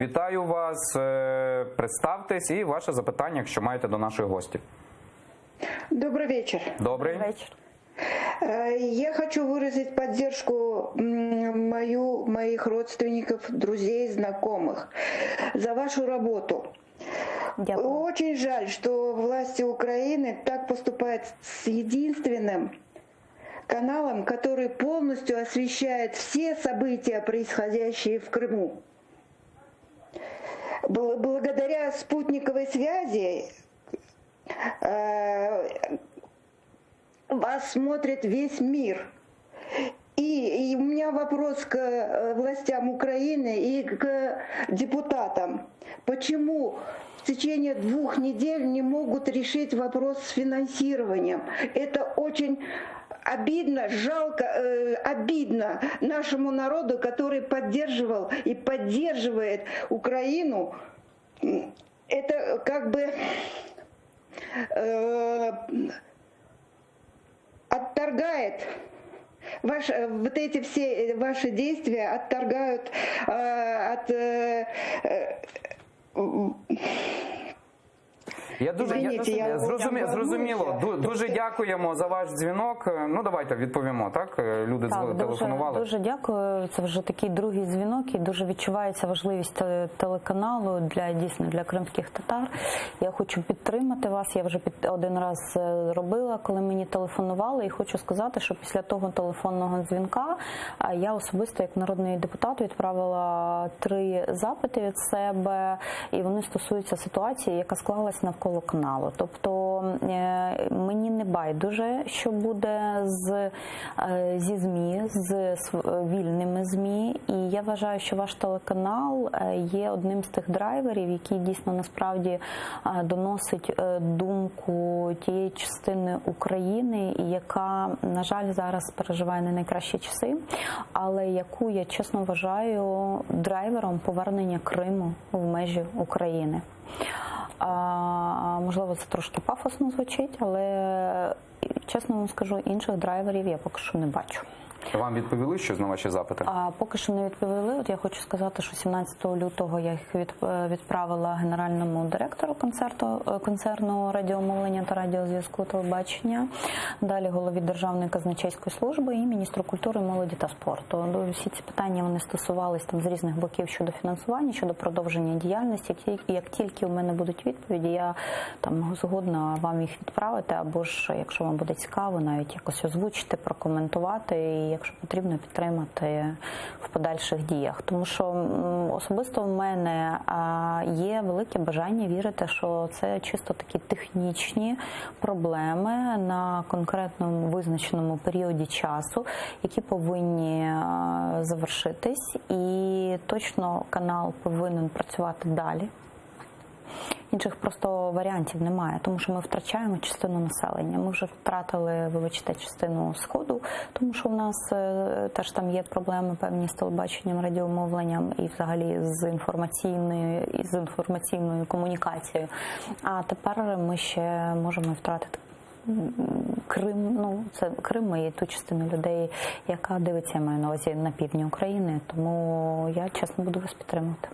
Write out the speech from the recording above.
Вітаю вас, представтесь і ваше запитання, якщо маєте до нашої гості. Добрый вечер. Добрый. Добрый вечер. Я хочу выразить поддержку моих родственников, друзей, знакомых за вашу работу. Дякую. Очень жаль, что власти Украины так поступают с единственным каналом, который полностью освещает все события, происходящие в Крыму. Благодаря спутниковой связи вас смотрит весь мир. И у меня вопрос к властям Украины и к депутатам. Почему в течение 2 недель не могут решить вопрос с финансированием? Это очень обидно, жалко, обидно нашему народу, который поддерживал и поддерживает Украину. Это как бы отторгает вот эти все ваши действия, отторгают от Зрозуміло. Дуже дякуємо за ваш дзвінок. Ну, давайте відповімо, так? Люди телефонували. Дуже дякую. Це вже такий другий дзвінок і дуже відчувається важливість телеканалу дійсно для кримських татар. Я хочу підтримати вас. Я вже один раз робила, коли мені телефонували. І хочу сказати, що після того телефонного дзвінка я особисто, як народний депутат, відправила 3 запити від себе. І вони стосуються ситуації, яка склалась навколо каналу. Тобто мені не байдуже, що буде зі ЗМІ, з вільними ЗМІ. І я вважаю, що ваш телеканал є одним з тих драйверів, який дійсно насправді доносить думку тієї частини України, яка, на жаль, зараз переживає не найкращі часи, але яку я чесно вважаю драйвером повернення Криму в межі України. Можливо, це трошки пафосно звучить, але, чесно вам скажу, інших драйверів я поки що не бачу. Вам відповіли щось на ваші запити? Поки що не відповіли. От я хочу сказати, що 17 лютого я їх відправила генеральному директору концерну радіомовлення та радіозв'язку телебачення, далі голові Державної казначейської служби і міністру культури, молоді та спорту. Всі ці питання вони стосувались там з різних боків щодо фінансування, щодо продовження діяльності. Як тільки у мене будуть відповіді, я там згодна вам їх відправити, або ж, якщо вам буде цікаво, навіть якось озвучити, прокоментувати і, якщо потрібно, підтримати в подальших діях. Тому що особисто в мене є велике бажання вірити, що це чисто такі технічні проблеми на конкретному визначеному періоді часу, які повинні завершитись, і точно канал повинен працювати далі. Інших просто варіантів немає, тому що ми втрачаємо частину населення. Ми вже втратили, вибачте, частину Сходу, тому що в нас теж там є проблеми певні з телебаченням, радіомовленням і взагалі з інформаційною комунікацією. А тепер ми ще можемо втратити Крим, Крим і ту частину людей, яка дивиться, я маю на увазі, на півдні України. Тому я, чесно, буду вас підтримувати.